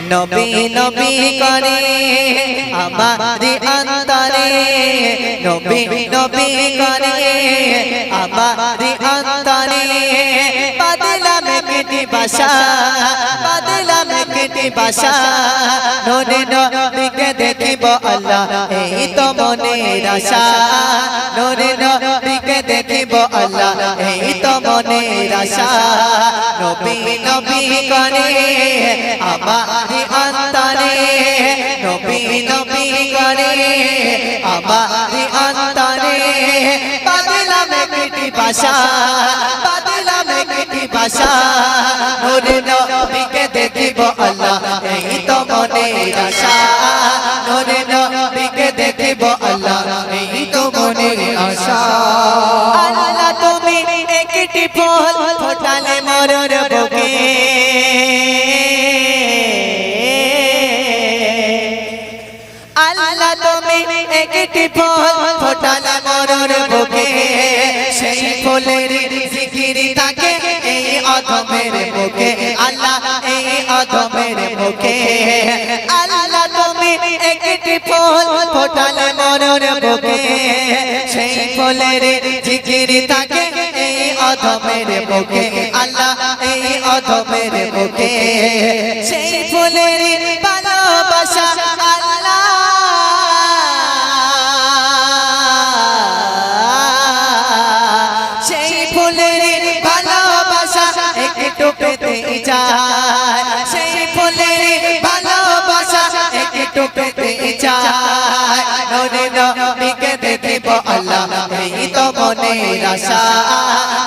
নবী নবী করে আমারি অন্তরে নবী নবী করে আমারি অন্তরে বাদলাম কেটে বাসা বাদলাম কেটে বাসা নূরে নবীকে দেখিব আল্লাহ এই তো মনের আশা নূরে নবীকে দেখিব আল্লাহ এই তো মনের আশা নবী নবী করে আমারি অন্তরে নবী নবী করে আমারি অন্তরে বাদলাম কেটে বাসা বাদলাম কেটে বাসা নূরে নবীকে দেখিব আল্লাহ এই তো মনের আশা নূরে নবীকে দেখিব আল্লাহ এই তো মনের আশা আল্লাহ তুমি একটি ফুল ফোটালে মরর বুকে আল্লাহ তুমি একটি ফুল ফোটালে মরর বুকে সেই ফুলের জিকির থাকে এই অধমের মুখে আল্লাহ এই অধমের মুখে আল্লাহ তুমি একটি ফুল ফোটালে মরর বুকে সেই ফুলের জিকির থাকে এই অধমের মুখে আল্লাহ এই অধমের মুখে সেই ফুলের ভালোবাসা আল্লাহ সেই ফুলের ভালোবাসা একটু পেতে চায় সেই ফুলের ভালোবাসা একটু পেতে চায় নূরে নবীকে দেখিব আল্লাহ এই তো মনের আশা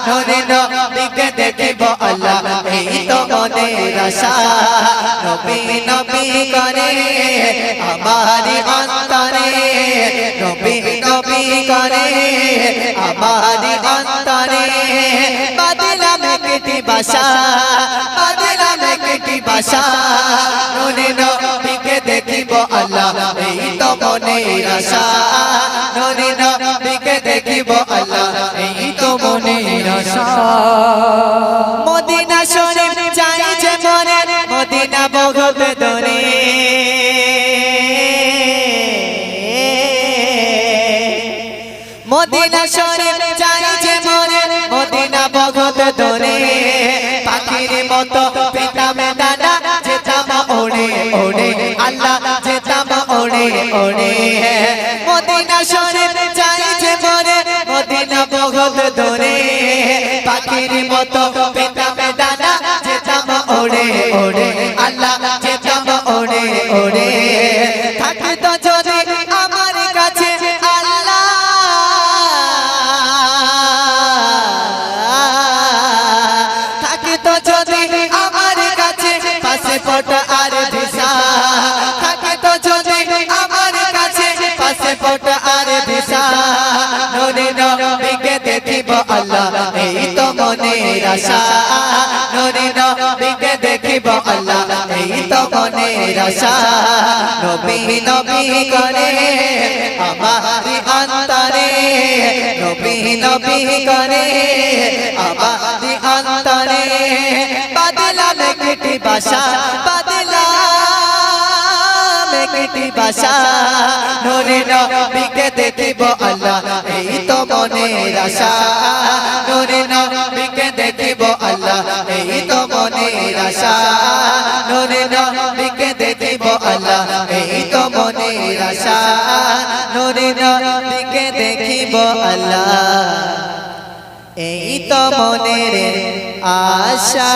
নূরে নবীকে দেখিব আল্লাহ এই তো মনের আশা নবী নবী করে আমারি অন্তরে নবী নবী করে আমারি অন্তরে বাদলাম কেটে বাসা বাদলাম কেটে বাসা নূরে নবীকে দেখিব আল্লাহ এই তো মনের আশা নূরে নবীকে দেখিব আল্লাহ এই তো মনের আশা মদিনা শরীফ চাই যে মনে মদিনা বহুত দূরে মদিনা শরীফ চাই যে মনে মদিনা বহুত দূরে পাখির মতো পেতাম ডানা যেতাম ওড়ে ওড়ে আল্লাহ যেতাম ওড়ে ওড়ে মদিনা শরীফ চাই যে মনে মদিনা বহুত দূরে পাখির মতো পেতাম ডানা যেতাম ওড়ে ওড়ে আল্লাহ যেতাম ওড়ে ওড়ে থাকতো যদি আমার কাছে আল্লাহ থাকতো যদি আমার কাছে পাসপোর্ট আর ভিসা থাকতো যদি আমার কাছে পাসপোর্ট আর ভিসা নূরে নবীকে দেখিব আল্লাহ এই তো মনের আশা নূরে নবীকে দেখিব আল্লাহ এই তো মনের আশা নবী নবী করে আমারি অন্তরে নবী নবী করে আমারি অন্তরে বাদলাম কেটে বাসা বাদলাম কেটে বাসা নূরে নবীকে দেখিব আল্লাহ এই তো মনের আশা নূরে নবীকে দেখিব আল্লাহ এই তো মনের আশা নূরে নবীকে দেখিব আল্লাহ এই তো মনের আশা নূরে নবীকে দেখিব আল্লাহ এই তো মনের আশা।